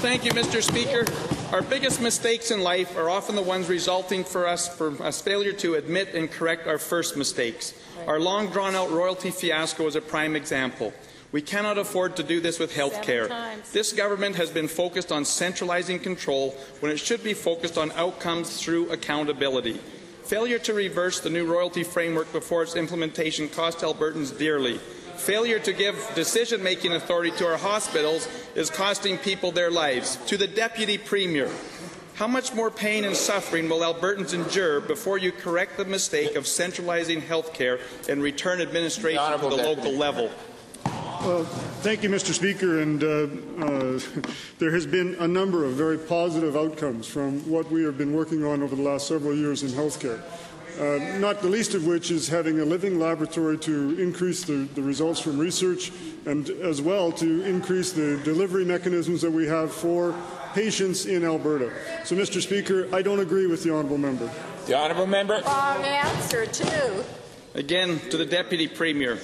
Thank you, Mr. Speaker. Our biggest mistakes in life are often the ones resulting from us failure to admit and correct our first mistakes. Our long drawn-out royalty fiasco is a prime example. We cannot afford to do this with health care. This government has been focused on centralizing control when it should be focused on outcomes through accountability. Failure to reverse the new royalty framework before its implementation cost Albertans dearly. Failure to give decision-making authority to our hospitals is costing people their lives. To the Deputy Premier, how much more pain and suffering will Albertans endure before you correct the mistake of centralizing health care and return administration to the local level? Thank you, Mr. Speaker. And there has been a number of very positive outcomes from what we have been working on over the last several years in healthcare. Not the least of which is having a living laboratory to increase the results from research and as well to increase the delivery mechanisms that we have for patients in Alberta. So, Mr. Speaker, I don't agree with the honourable member. The honourable member. Wrong answer, too. Again, to the Deputy Premier,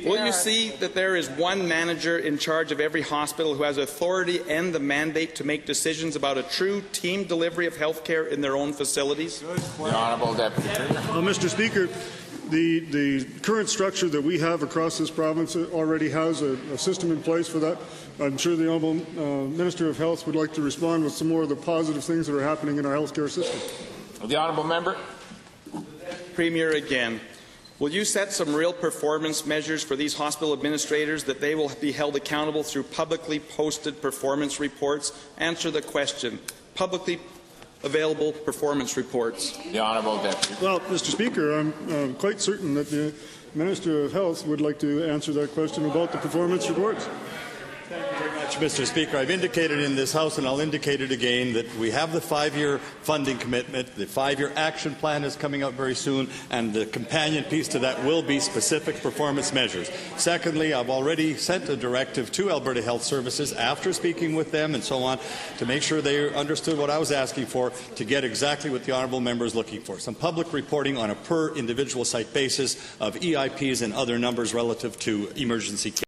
will you see that there is one manager in charge of every hospital who has authority and the mandate to make decisions about a true team delivery of health care in their own facilities? The Honourable Deputy Premier. Well, Mr. Speaker, the current structure that we have across this province already has a system in place for that. I'm sure the Honourable Minister of Health would like to respond with some more of the positive things that are happening in our healthcare system. The Honourable Member. Premier again. Will you set some real performance measures for these hospital administrators that they will be held accountable through publicly posted performance reports? Answer the question. Publicly available performance reports. The Honourable Deputy. Well, Mr. Speaker, I'm quite certain that the Minister of Health would like to answer that question about the performance reports. Thank you very much, Mr. Speaker. I've indicated in this House, and I'll indicate it again, that we have the 5-year funding commitment. The 5-year action plan is coming out very soon, and the companion piece to that will be specific performance measures. Secondly, I've already sent a directive to Alberta Health Services after speaking with them and so on to make sure they understood what I was asking for to get exactly what the honourable member is looking for. Some public reporting on a per individual site basis of EIPs and other numbers relative to emergency care.